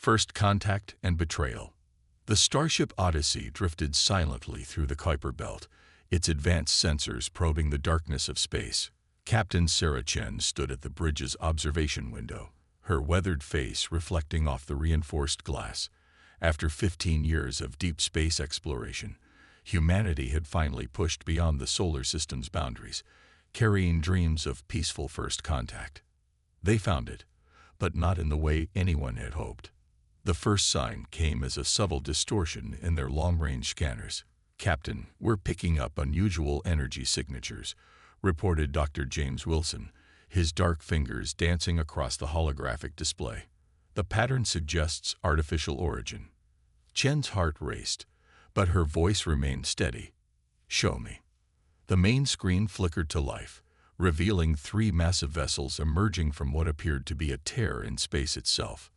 First Contact and Betrayal. The Starship Odyssey drifted silently through the Kuiper Belt, its advanced sensors probing the darkness of space. Captain Sarah Chen stood at the bridge's observation window, her weathered face reflecting off the reinforced glass. After 15 years of deep space exploration, humanity had finally pushed beyond the solar system's boundaries, carrying dreams of peaceful first contact. They found it, but not in the way anyone had hoped. The first sign came as a subtle distortion in their long-range scanners. "Captain, we're picking up unusual energy signatures," reported Dr. James Wilson, his dark fingers dancing across the holographic display. "The pattern suggests artificial origin." Chen's heart raced, but her voice remained steady. "Show me." The main screen flickered to life, revealing 3 massive vessels emerging from what appeared to be a tear in space itself.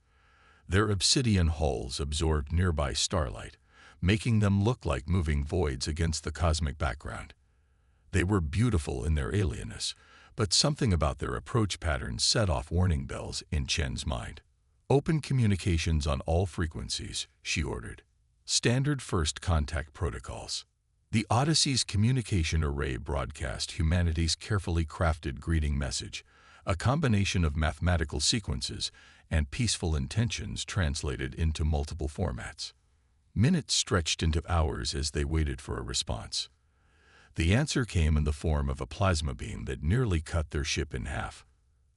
Their obsidian hulls absorbed nearby starlight, making them look like moving voids against the cosmic background. They were beautiful in their alienness, but something about their approach patterns set off warning bells in Chen's mind. "Open communications on all frequencies," she ordered. Standard first contact protocols. The Odyssey's communication array broadcast humanity's carefully crafted greeting message, a combination of mathematical sequences and peaceful intentions translated into multiple formats. Minutes stretched into hours as they waited for a response. The answer came in the form of a plasma beam that nearly cut their ship in half.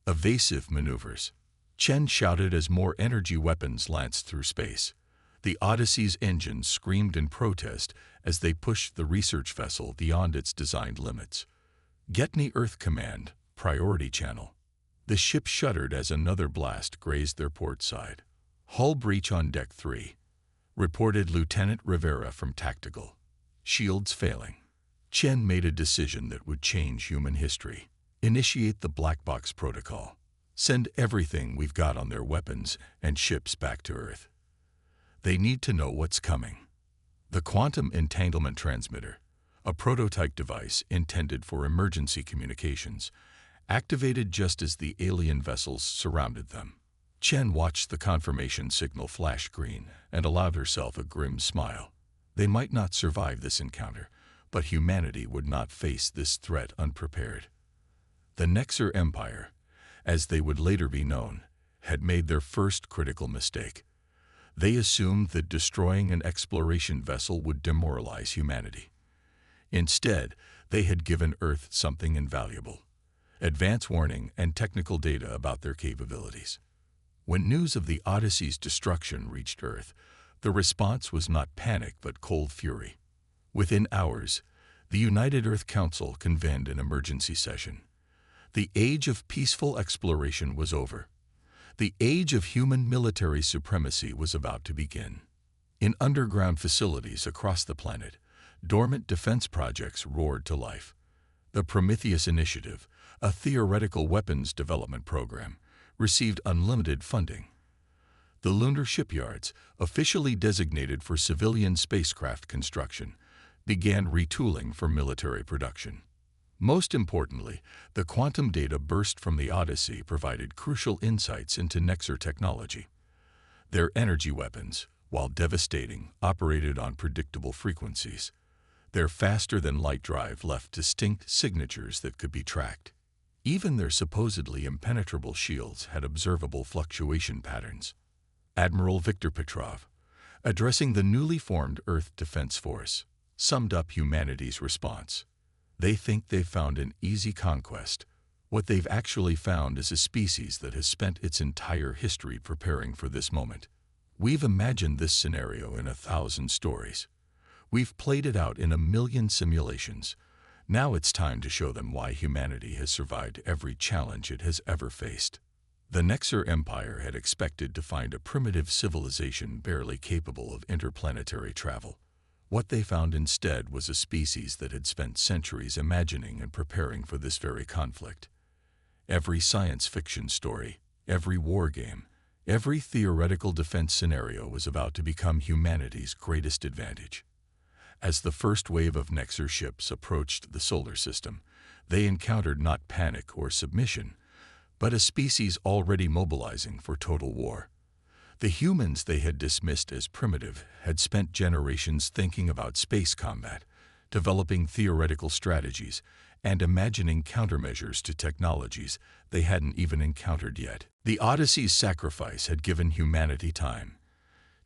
"Evasive maneuvers," Chen shouted as more energy weapons lanced through space. The Odyssey's engines screamed in protest as they pushed the research vessel beyond its designed limits. "Getney Earth Command, Priority Channel." The ship shuddered as another blast grazed their port side. "Hull breach on Deck 3, reported Lieutenant Rivera from Tactical. Shields failing." Chen made a decision that would change human history. "Initiate the Black Box Protocol. Send everything we've got on their weapons and ships back to Earth. They need to know what's coming." The Quantum Entanglement Transmitter, a prototype device intended for emergency communications, activated just as the alien vessels surrounded them. Chen watched the confirmation signal flash green and allowed herself a grim smile. They might not survive this encounter, but humanity would not face this threat unprepared. The Nexer Empire, as they would later be known, had made their first critical mistake. They assumed that destroying an exploration vessel would demoralize humanity. Instead, they had given Earth something invaluable: advance warning and technical data about their capabilities. When news of the Odyssey's destruction reached Earth, the response was not panic but cold fury. Within hours, the United Earth Council convened an emergency session. The age of peaceful exploration was over. The age of human military supremacy was about to begin. In underground facilities across the planet, dormant defense projects roared to life. The Prometheus Initiative, a theoretical weapons development program, received unlimited funding. The lunar shipyards, officially designated for civilian spacecraft construction, began retooling for military production. Most importantly, the quantum data burst from the Odyssey provided crucial insights into Nexer technology. Their energy weapons, while devastating, operated on predictable frequencies. Their faster-than-light drive left distinct signatures that could be tracked. Even their supposedly impenetrable shields had observable fluctuation patterns. Admiral Viktor Petrov, addressing the newly formed Earth Defense Force, summed up humanity's response. "They think they've found an easy conquest. What they've actually found is a species that has spent its entire history preparing for this moment. We've imagined this scenario in 1,000 stories. We've played it out in 1,000,000 simulations. Now it's time to show them why humanity has survived every challenge it has ever faced." The Nexer Empire had expected to find a primitive civilization barely capable of interplanetary travel. What they found instead was a species that had spent centuries imagining and preparing for this very conflict. Every science fiction story, every war game, every theoretical defense scenario was about to become humanity's greatest advantage. As the first wave of Nexer ships approached the solar system, they encountered not panic or submission, but a species already mobilizing for total war. The humans they had dismissed as primitive had spent generations thinking about space combat, developing theoretical strategies, and imagining countermeasures to technologies they hadn't even encountered yet. The Odyssey's sacrifice had given humanity time.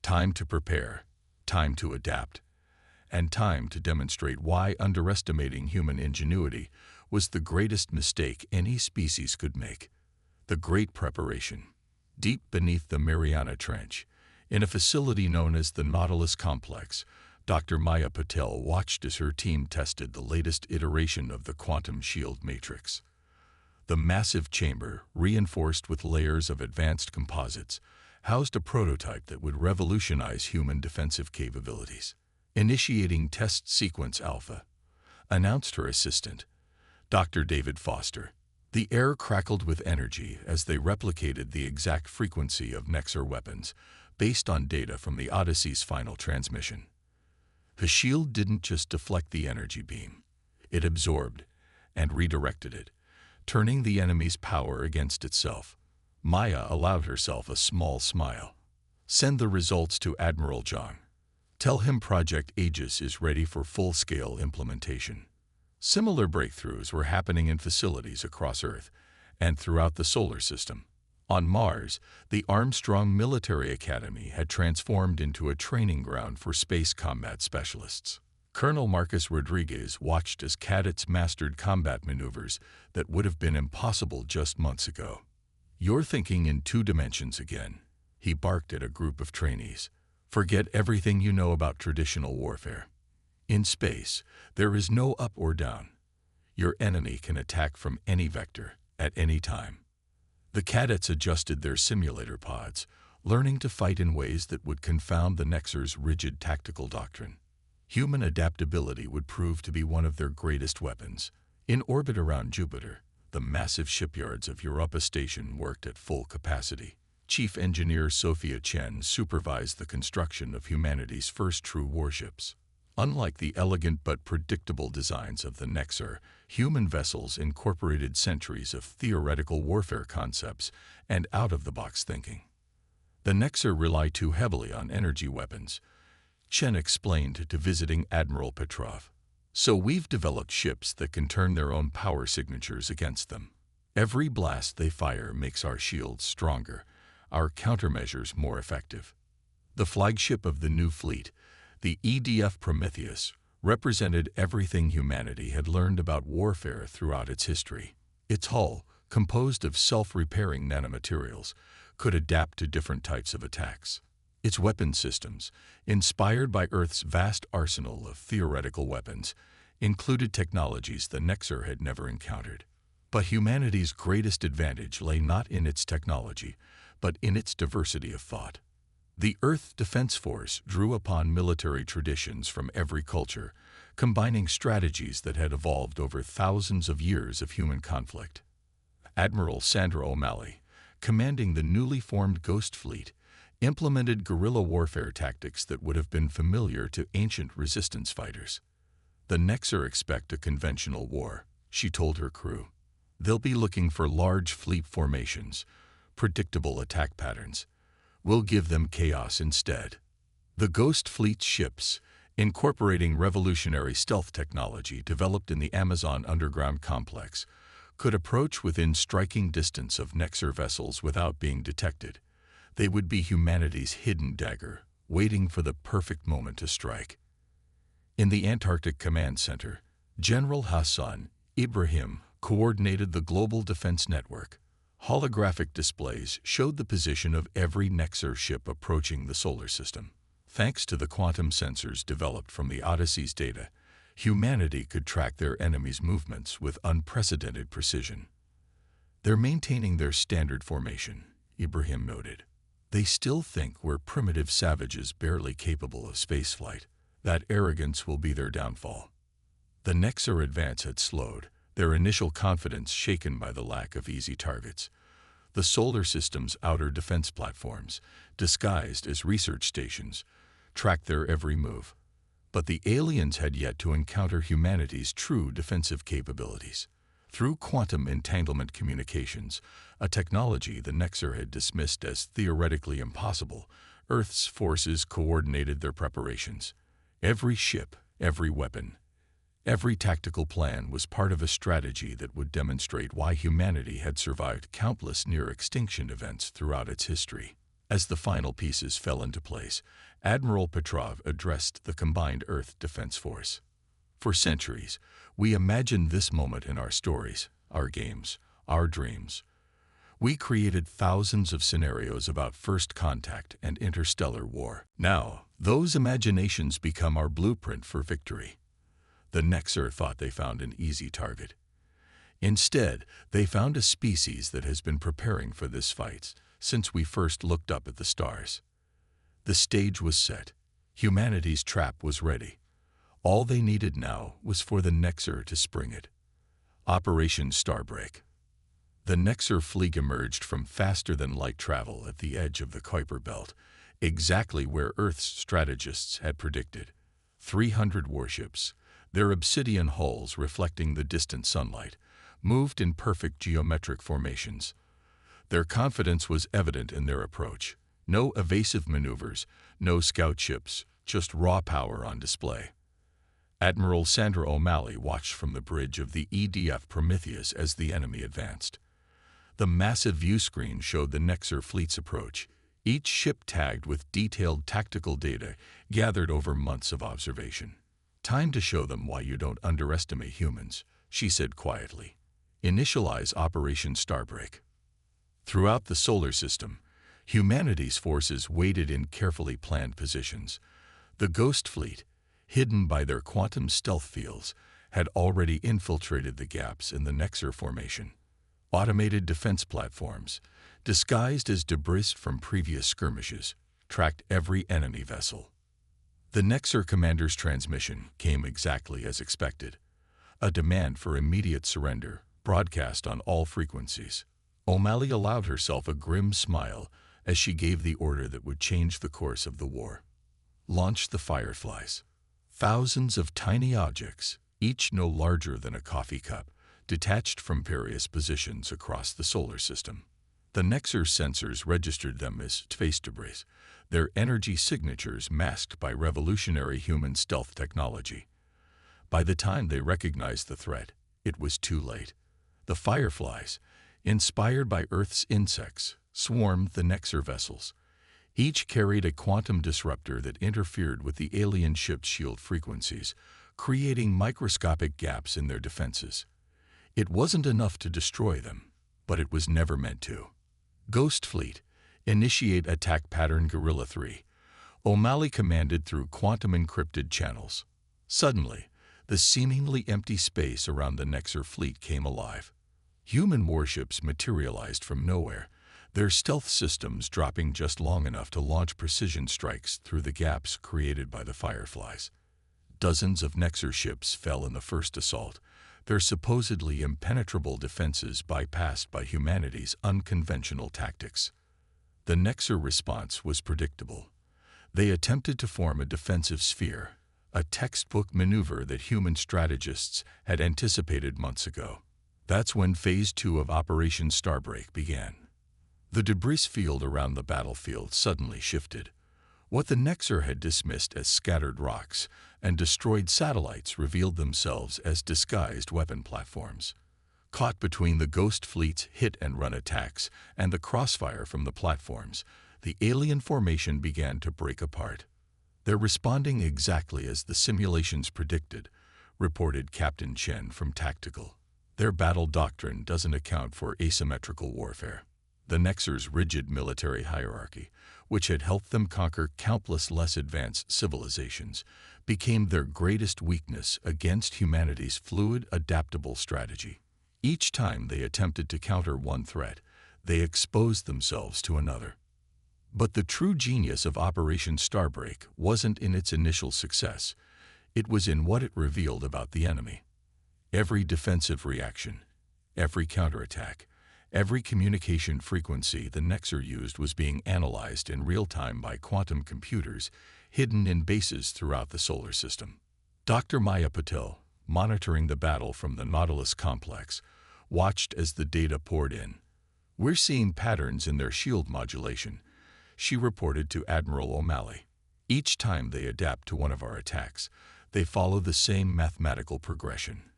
Time to prepare, time to adapt, and time to demonstrate why underestimating human ingenuity was the greatest mistake any species could make. The Great Preparation. Deep beneath the Mariana Trench, in a facility known as the Nautilus Complex, Dr. Maya Patel watched as her team tested the latest iteration of the quantum shield matrix. The massive chamber, reinforced with layers of advanced composites, housed a prototype that would revolutionize human defensive capabilities. Initiating Test Sequence Alpha, announced her assistant, Dr. David Foster. The air crackled with energy as they replicated the exact frequency of Nexar weapons, based on data from the Odyssey's final transmission. The shield didn't just deflect the energy beam. It absorbed and redirected it, turning the enemy's power against itself. Maya allowed herself a small smile. Send the results to Admiral John. Tell him Project Aegis is ready for full-scale implementation. Similar breakthroughs were happening in facilities across Earth and throughout the solar system. On Mars, the Armstrong Military Academy had transformed into a training ground for space combat specialists. Colonel Marcus Rodriguez watched as cadets mastered combat maneuvers that would have been impossible just months ago. "You're thinking in 2 dimensions again," he barked at a group of trainees. "Forget everything you know about traditional warfare. In space, there is no up or down. Your enemy can attack from any vector, at any time." The cadets adjusted their simulator pods, learning to fight in ways that would confound the Nexar's rigid tactical doctrine. Human adaptability would prove to be one of their greatest weapons. In orbit around Jupiter, the massive shipyards of Europa Station worked at full capacity. Chief Engineer Sophia Chen supervised the construction of humanity's first true warships. Unlike the elegant but predictable designs of the Nexar, human vessels incorporated centuries of theoretical warfare concepts and out-of-the-box thinking. The Nexar rely too heavily on energy weapons, Chen explained to visiting Admiral Petrov. "So we've developed ships that can turn their own power signatures against them. Every blast they fire makes our shields stronger, our countermeasures more effective." The flagship of the new fleet, the EDF Prometheus, represented everything humanity had learned about warfare throughout its history. Its hull, composed of self-repairing nanomaterials, could adapt to different types of attacks. Its weapon systems, inspired by Earth's vast arsenal of theoretical weapons, included technologies the Nexar had never encountered. But humanity's greatest advantage lay not in its technology, but in its diversity of thought. The Earth Defense Force drew upon military traditions from every culture, combining strategies that had evolved over thousands of years of human conflict. Admiral Sandra O'Malley, commanding the newly formed Ghost Fleet, implemented guerrilla warfare tactics that would have been familiar to ancient resistance fighters. "The Nexar expect a conventional war," she told her crew. "They'll be looking for large fleet formations, predictable attack patterns. We'll give them chaos instead." The Ghost Fleet's ships, incorporating revolutionary stealth technology developed in the Amazon underground complex, could approach within striking distance of Nexar vessels without being detected. They would be humanity's hidden dagger, waiting for the perfect moment to strike. In the Antarctic Command Center, General Hassan Ibrahim coordinated the global defense network. Holographic displays showed the position of every Nexar ship approaching the solar system. Thanks to the quantum sensors developed from the Odyssey's data, humanity could track their enemies' movements with unprecedented precision. "They're maintaining their standard formation," Ibrahim noted. "They still think we're primitive savages barely capable of spaceflight. That arrogance will be their downfall." The Nexar advance had slowed, their initial confidence shaken by the lack of easy targets. The solar system's outer defense platforms, disguised as research stations, tracked their every move. But the aliens had yet to encounter humanity's true defensive capabilities. Through quantum entanglement communications, a technology the Nexer had dismissed as theoretically impossible, Earth's forces coordinated their preparations. Every ship, every weapon, every tactical plan was part of a strategy that would demonstrate why humanity had survived countless near-extinction events throughout its history. As the final pieces fell into place, Admiral Petrov addressed the combined Earth Defense Force. For centuries, we imagined this moment in our stories, our games, our dreams. We created thousands of scenarios about first contact and interstellar war. Now, those imaginations become our blueprint for victory. The Nexer thought they found an easy target. Instead, they found a species that has been preparing for this fight since we first looked up at the stars. The stage was set. Humanity's trap was ready. All they needed now was for the Nexer to spring it. Operation Starbreak. The Nexer fleet emerged from faster-than-light travel at the edge of the Kuiper Belt, exactly where Earth's strategists had predicted. 300 warships, their obsidian hulls reflecting the distant sunlight, moved in perfect geometric formations. Their confidence was evident in their approach. No evasive maneuvers, no scout ships, just raw power on display. Admiral Sandra O'Malley watched from the bridge of the EDF Prometheus as the enemy advanced. The massive view screen showed the Nexer fleet's approach, each ship tagged with detailed tactical data gathered over months of observation. "Time to show them why you don't underestimate humans," she said quietly. "Initialize Operation Starbreak." Throughout the solar system, humanity's forces waited in carefully planned positions. The Ghost Fleet, hidden by their quantum stealth fields, had already infiltrated the gaps in the Nexer formation. Automated defense platforms, disguised as debris from previous skirmishes, tracked every enemy vessel. The Nexer commander's transmission came exactly as expected. A demand for immediate surrender, broadcast on all frequencies. O'Malley allowed herself a grim smile as she gave the order that would change the course of the war. Launch the Fireflies. Thousands of tiny objects, each no larger than a coffee cup, detached from various positions across the solar system. The Nexer sensors registered them as space debris, their energy signatures masked by revolutionary human stealth technology. By the time they recognized the threat, it was too late. The Fireflies, inspired by Earth's insects, swarmed the Nexer vessels. Each carried a quantum disruptor that interfered with the alien ship's shield frequencies, creating microscopic gaps in their defenses. It wasn't enough to destroy them, but it was never meant to. Ghost Fleet, initiate attack pattern Guerrilla 3. O'Malley commanded through quantum-encrypted channels. Suddenly, the seemingly empty space around the Nexer fleet came alive. Human warships materialized from nowhere, their stealth systems dropping just long enough to launch precision strikes through the gaps created by the Fireflies. Dozens of Nexer ships fell in the first assault, their supposedly impenetrable defenses bypassed by humanity's unconventional tactics. The Nexer response was predictable. They attempted to form a defensive sphere, a textbook maneuver that human strategists had anticipated months ago. That's when Phase 2 of Operation Starbreak began. The debris field around the battlefield suddenly shifted. What the Nexer had dismissed as scattered rocks and destroyed satellites revealed themselves as disguised weapon platforms. Caught between the Ghost Fleet's hit-and-run attacks and the crossfire from the platforms, the alien formation began to break apart. "They're responding exactly as the simulations predicted," reported Captain Chen from Tactical. "Their battle doctrine doesn't account for asymmetrical warfare." The Nexer's rigid military hierarchy, which had helped them conquer countless less advanced civilizations, became their greatest weakness against humanity's fluid, adaptable strategy. Each time they attempted to counter one threat, they exposed themselves to another. But the true genius of Operation Starbreak wasn't in its initial success. It was in what it revealed about the enemy. Every defensive reaction, every counterattack, every communication frequency the Nexer used was being analyzed in real time by quantum computers hidden in bases throughout the solar system. Dr. Maya Patel, monitoring the battle from the Nautilus complex, watched as the data poured in. "We're seeing patterns in their shield modulation," she reported to Admiral O'Malley. "Each time they adapt to one of our attacks, they follow the same mathematical progression.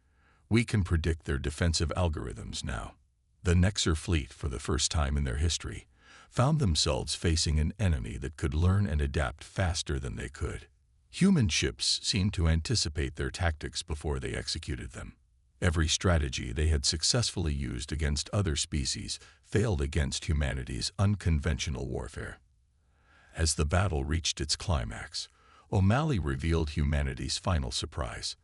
We can predict their defensive algorithms now." The Nexar fleet, for the first time in their history, found themselves facing an enemy that could learn and adapt faster than they could. Human ships seemed to anticipate their tactics before they executed them. Every strategy they had successfully used against other species failed against humanity's unconventional warfare. As the battle reached its climax, O'Malley revealed humanity's final surprise.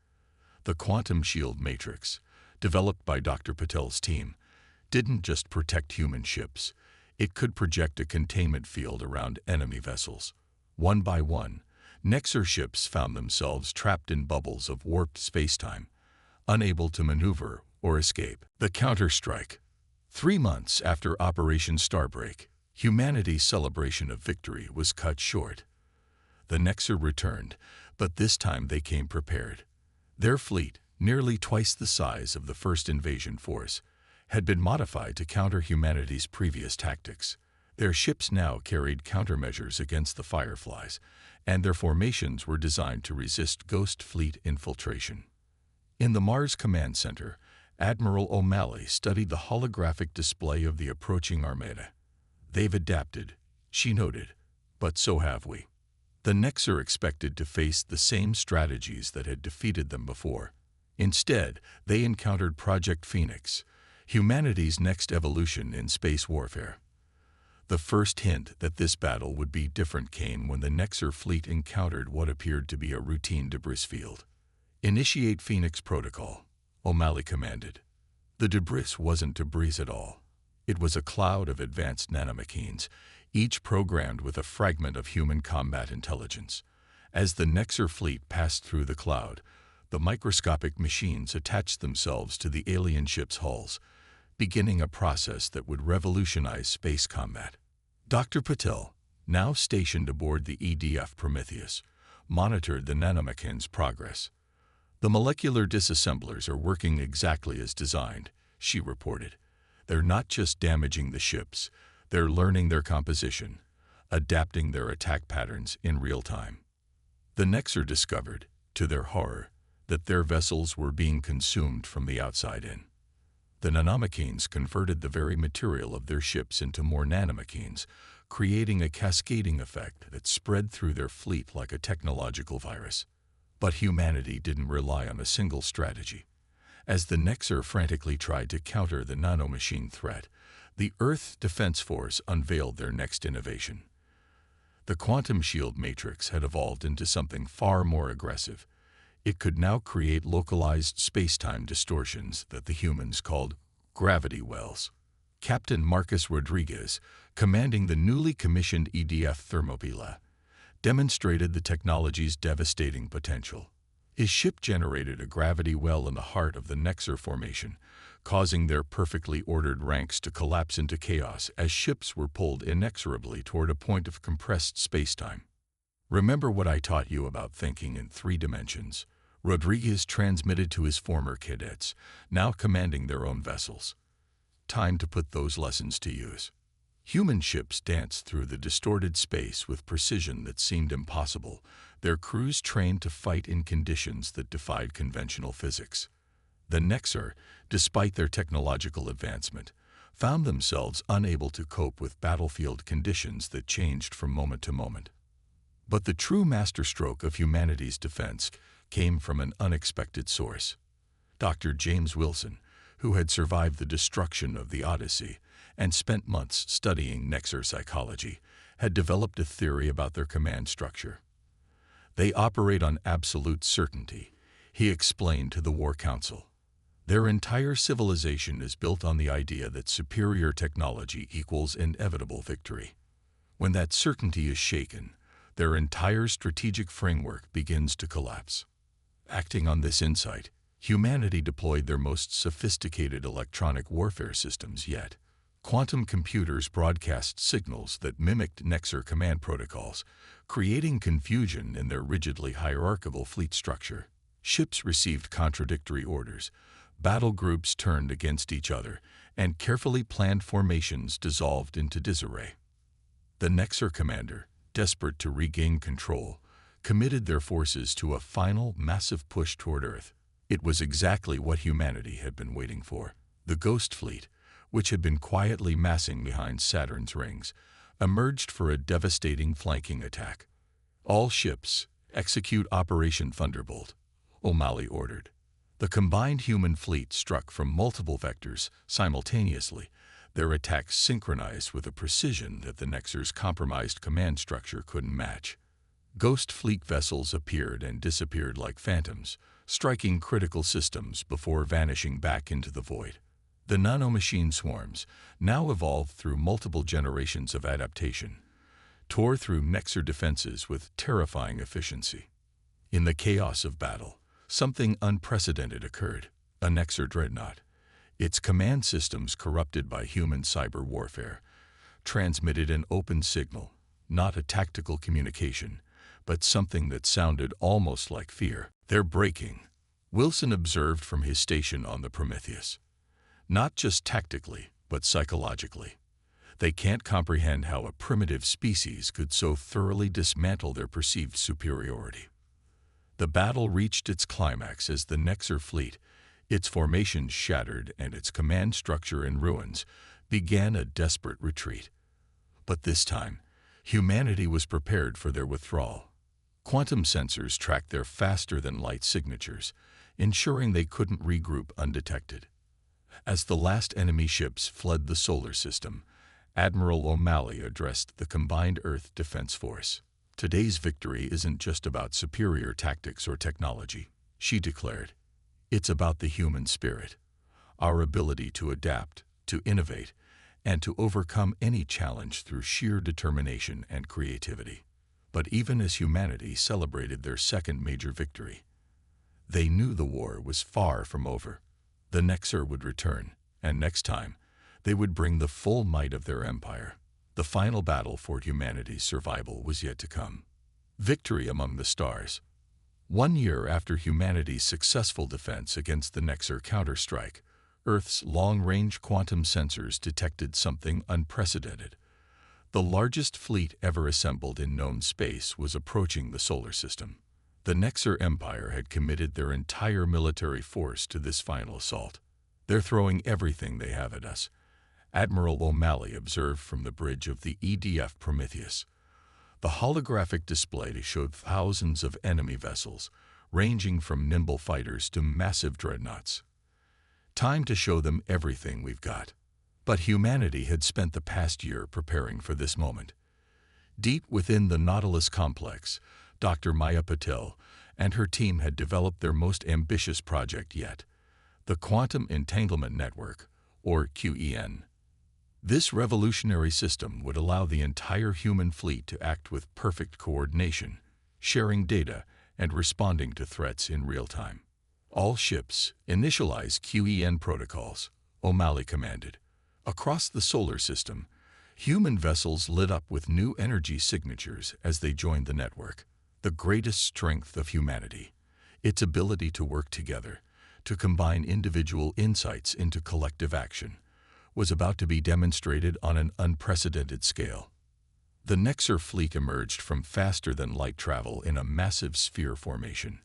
The quantum shield matrix, developed by Dr. Patel's team, didn't just protect human ships. It could project a containment field around enemy vessels. One by one, Nexar ships found themselves trapped in bubbles of warped spacetime, unable to maneuver or escape. The counterstrike. 3 months after Operation Starbreak, humanity's celebration of victory was cut short. The Nexar returned, but this time they came prepared. Their fleet, nearly twice the size of the first invasion force, had been modified to counter humanity's previous tactics. Their ships now carried countermeasures against the Fireflies, and their formations were designed to resist Ghost Fleet infiltration. In the Mars Command Center, Admiral O'Malley studied the holographic display of the approaching armada. "They've adapted," she noted, "but so have we." The Nexar expected to face the same strategies that had defeated them before. Instead, they encountered Project Phoenix, humanity's next evolution in space warfare. The first hint that this battle would be different came when the Nexar fleet encountered what appeared to be a routine debris field. "Initiate Phoenix Protocol," O'Malley commanded. The debris wasn't debris at all. It was a cloud of advanced nanomachines, each programmed with a fragment of human combat intelligence. As the Nexar fleet passed through the cloud, the microscopic machines attached themselves to the alien ships' hulls, beginning a process that would revolutionize space combat. Dr. Patel, now stationed aboard the EDF Prometheus, monitored the nanomachines' progress. "The molecular disassemblers are working exactly as designed," she reported. "They're not just damaging the ships, they're learning their composition, adapting their attack patterns in real time." The Nexar discovered, to their horror, that their vessels were being consumed from the outside in. The nanomachines converted the very material of their ships into more nanomachines, creating a cascading effect that spread through their fleet like a technological virus. But humanity didn't rely on a single strategy. As the Nexar frantically tried to counter the nanomachine threat, the Earth Defense Force unveiled their next innovation. The quantum shield matrix had evolved into something far more aggressive. It could now create localized space-time distortions that the humans called gravity wells. Captain Marcus Rodriguez, commanding the newly commissioned EDF Thermopylae, demonstrated the technology's devastating potential. His ship generated a gravity well in the heart of the Nexar formation, causing their perfectly ordered ranks to collapse into chaos as ships were pulled inexorably toward a point of compressed spacetime. "Remember what I taught you about thinking in 3 dimensions?" Rodriguez transmitted to his former cadets, now commanding their own vessels. "Time to put those lessons to use." Human ships danced through the distorted space with precision that seemed impossible, their crews trained to fight in conditions that defied conventional physics. The Nexar, despite their technological advancement, found themselves unable to cope with battlefield conditions that changed from moment to moment. But the true masterstroke of humanity's defense came from an unexpected source. Dr. James Wilson, who had survived the destruction of the Odyssey and spent months studying Nexar psychology, had developed a theory about their command structure. "They operate on absolute certainty," he explained to the War Council. "Their entire civilization is built on the idea that superior technology equals inevitable victory. When that certainty is shaken, their entire strategic framework begins to collapse." Acting on this insight, humanity deployed their most sophisticated electronic warfare systems yet. Quantum computers broadcast signals that mimicked Nexar command protocols, creating confusion in their rigidly hierarchical fleet structure. Ships received contradictory orders, Battle groups turned against each other, and carefully planned formations dissolved into disarray. The Nexer commander, desperate to regain control, committed their forces to a final, massive push toward Earth. It was exactly what humanity had been waiting for. The Ghost Fleet, which had been quietly massing behind Saturn's rings, emerged for a devastating flanking attack. "All ships, execute Operation Thunderbolt," O'Malley ordered. The combined human fleet struck from multiple vectors simultaneously, their attacks synchronized with a precision that the Nexer's compromised command structure couldn't match. Ghost Fleet vessels appeared and disappeared like phantoms, striking critical systems before vanishing back into the void. The nanomachine swarms, now evolved through multiple generations of adaptation, tore through Nexer defenses with terrifying efficiency. In the chaos of battle, something unprecedented occurred. A Nexer dreadnought, its command systems corrupted by human cyber warfare, transmitted an open signal, not a tactical communication, but something that sounded almost like fear. "They're breaking," Wilson observed from his station on the Prometheus. "Not just tactically, but psychologically. They can't comprehend how a primitive species could so thoroughly dismantle their perceived superiority." The battle reached its climax as the Nexer fleet, its formations shattered and its command structure in ruins, began a desperate retreat. But this time, humanity was prepared for their withdrawal. Quantum sensors tracked their faster-than-light signatures, ensuring they couldn't regroup undetected. As the last enemy ships fled the solar system, Admiral O'Malley addressed the combined Earth Defense Force. "Today's victory isn't just about superior tactics or technology," she declared. "It's about the human spirit, our ability to adapt, to innovate, and to overcome any challenge through sheer determination and creativity." But even as humanity celebrated their second major victory, they knew the war was far from over. The Nexer would return, and next time, they would bring the full might of their empire. The final battle for humanity's survival was yet to come. Victory among the stars. 1 year after humanity's successful defense against the Nexer counterstrike, Earth's long-range quantum sensors detected something unprecedented. The largest fleet ever assembled in known space was approaching the solar system. The Nexer Empire had committed their entire military force to this final assault. "They're throwing everything they have at us," Admiral O'Malley observed from the bridge of the EDF Prometheus. The holographic display showed thousands of enemy vessels, ranging from nimble fighters to massive dreadnoughts. "Time to show them everything we've got." But humanity had spent the past year preparing for this moment. Deep within the Nautilus complex, Dr. Maya Patel and her team had developed their most ambitious project yet, the Quantum Entanglement Network, or QEN. This revolutionary system would allow the entire human fleet to act with perfect coordination, sharing data and responding to threats in real time. "All ships, initialize QEN protocols," O'Malley commanded. Across the solar system, human vessels lit up with new energy signatures as they joined the network. The greatest strength of humanity, its ability to work together, to combine individual insights into collective action, was about to be demonstrated on an unprecedented scale. The Nexer fleet emerged from faster-than-light travel in a massive sphere formation,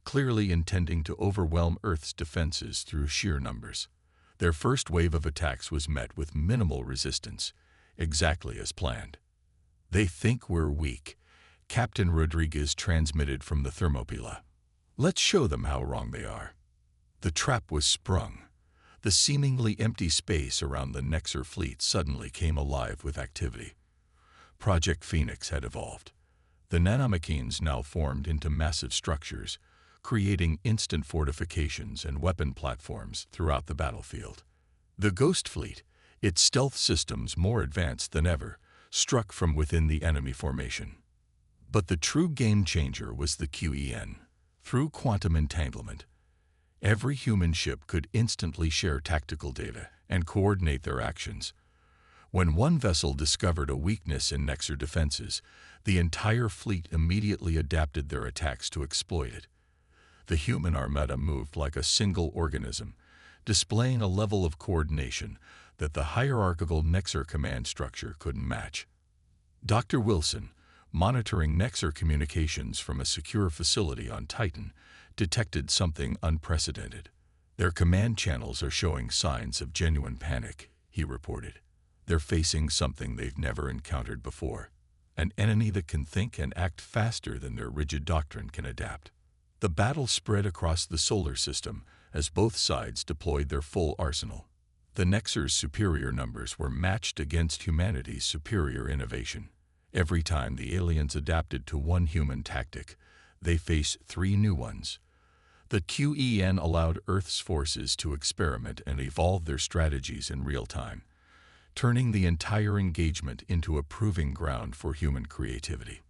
clearly intending to overwhelm Earth's defenses through sheer numbers. Their first wave of attacks was met with minimal resistance, exactly as planned. "They think we're weak," Captain Rodriguez transmitted from the Thermopyla. "Let's show them how wrong they are." The trap was sprung. The seemingly empty space around the Nexer fleet suddenly came alive with activity. Project Phoenix had evolved. The nanomachines now formed into massive structures, creating instant fortifications and weapon platforms throughout the battlefield. The Ghost Fleet, its stealth systems more advanced than ever, struck from within the enemy formation. But the true game-changer was the QEN. Through quantum entanglement, every human ship could instantly share tactical data and coordinate their actions. When one vessel discovered a weakness in Nexer defenses, the entire fleet immediately adapted their attacks to exploit it. The human armada moved like a single organism, displaying a level of coordination that the hierarchical Nexar command structure couldn't match. Dr. Wilson, monitoring Nexar communications from a secure facility on Titan, detected something unprecedented. Their command channels are showing signs of genuine panic, he reported. They're facing something they've never encountered before, an enemy that can think and act faster than their rigid doctrine can adapt. The battle spread across the solar system as both sides deployed their full arsenal. The Nexar's superior numbers were matched against humanity's superior innovation. Every time the aliens adapted to one human tactic, they faced 3 new ones. The QEN allowed Earth's forces to experiment and evolve their strategies in real time, turning the entire engagement into a proving ground for human creativity.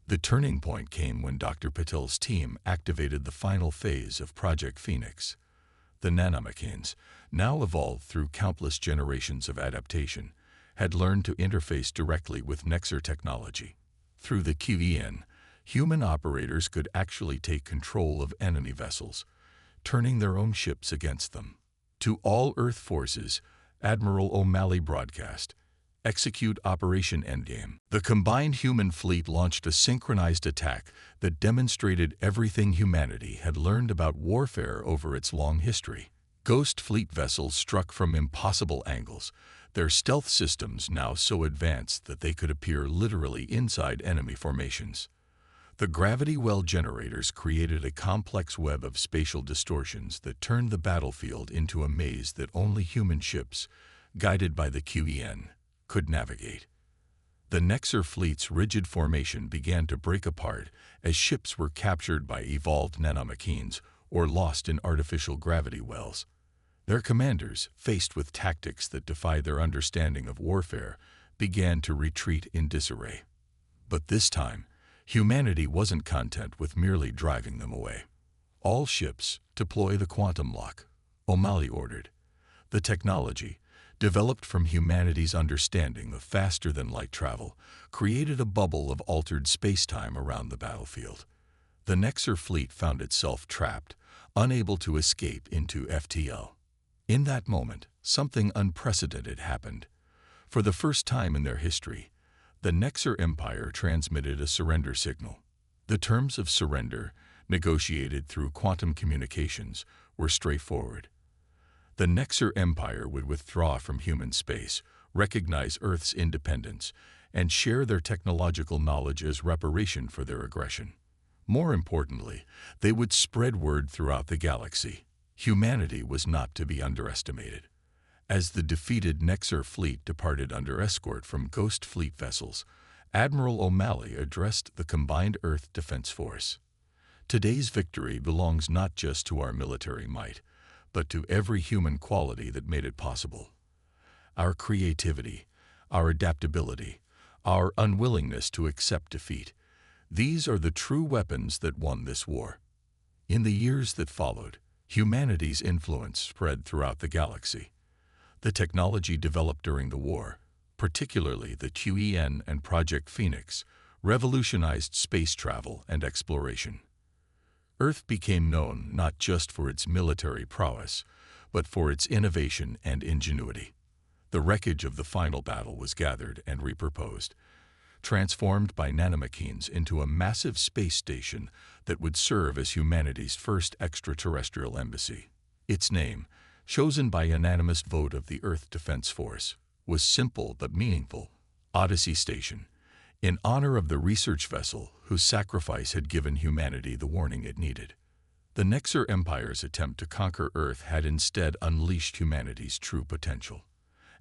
The turning point came when Dr. Patel's team activated the final phase of Project Phoenix. The nanomachines, now evolved through countless generations of adaptation, had learned to interface directly with Nexar technology. Through the QEN, human operators could actually take control of enemy vessels, turning their own ships against them. To all Earth forces, Admiral O'Malley broadcast, "Execute Operation Endgame." The combined human fleet launched a synchronized attack that demonstrated everything humanity had learned about warfare over its long history. Ghost fleet vessels struck from impossible angles, their stealth systems now so advanced that they could appear literally inside enemy formations. The gravity well generators created a complex web of spatial distortions that turned the battlefield into a maze that only human ships, guided by the QEN, could navigate. The Nexar fleet's rigid formation began to break apart as ships were captured by evolved nanomachines or lost in artificial gravity wells. Their commanders, faced with tactics that defied their understanding of warfare, began to retreat in disarray. But this time, humanity wasn't content with merely driving them away. "All ships, deploy the quantum lock," O'Malley ordered. The technology, developed from humanity's understanding of faster-than-light travel, created a bubble of altered space-time around the battlefield. The Nexar fleet found itself trapped, unable to escape into FTL. In that moment, something unprecedented happened. For the first time in their history, the Nexar Empire transmitted a surrender signal. The terms of surrender, negotiated through quantum communications, were straightforward. The Nexar Empire would withdraw from human space, recognize Earth's independence, and share their technological knowledge as reparation for their aggression. More importantly, they would spread word throughout the galaxy. Humanity was not to be underestimated. As the defeated Nexar fleet departed under escort from Ghost Fleet vessels, Admiral O'Malley addressed the combined Earth Defense Force. "Today's victory belongs not just to our military might, but to every human quality that made it possible. Our creativity, our adaptability, our unwillingness to accept defeat, these are the true weapons that won this war." In the years that followed, humanity's influence spread throughout the galaxy. The technology developed during the war, particularly the QEN and Project Phoenix, revolutionized space travel and exploration. Earth became known not just for its military prowess, but for its innovation and ingenuity. The wreckage of the final battle was gathered and repurposed, transformed by nanomachines into a massive space station that would serve as humanity's first extraterrestrial embassy. Its name, chosen by unanimous vote of the Earth Defense Force, was simple but meaningful: Odyssey Station, in honor of the research vessel whose sacrifice had given humanity the warning it needed. The Nexar Empire's attempt to conquer Earth had instead unleashed humanity's true potential.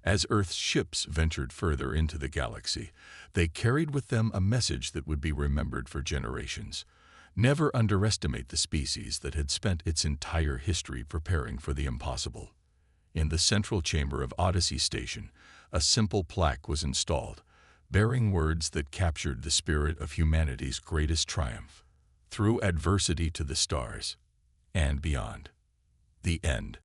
As Earth's ships ventured further into the galaxy, they carried with them a message that would be remembered for generations. Never underestimate the species that had spent its entire history preparing for the impossible. In the central chamber of Odyssey Station, a simple plaque was installed, bearing words that captured the spirit of humanity's greatest triumph: "Through adversity to the stars and beyond." The end.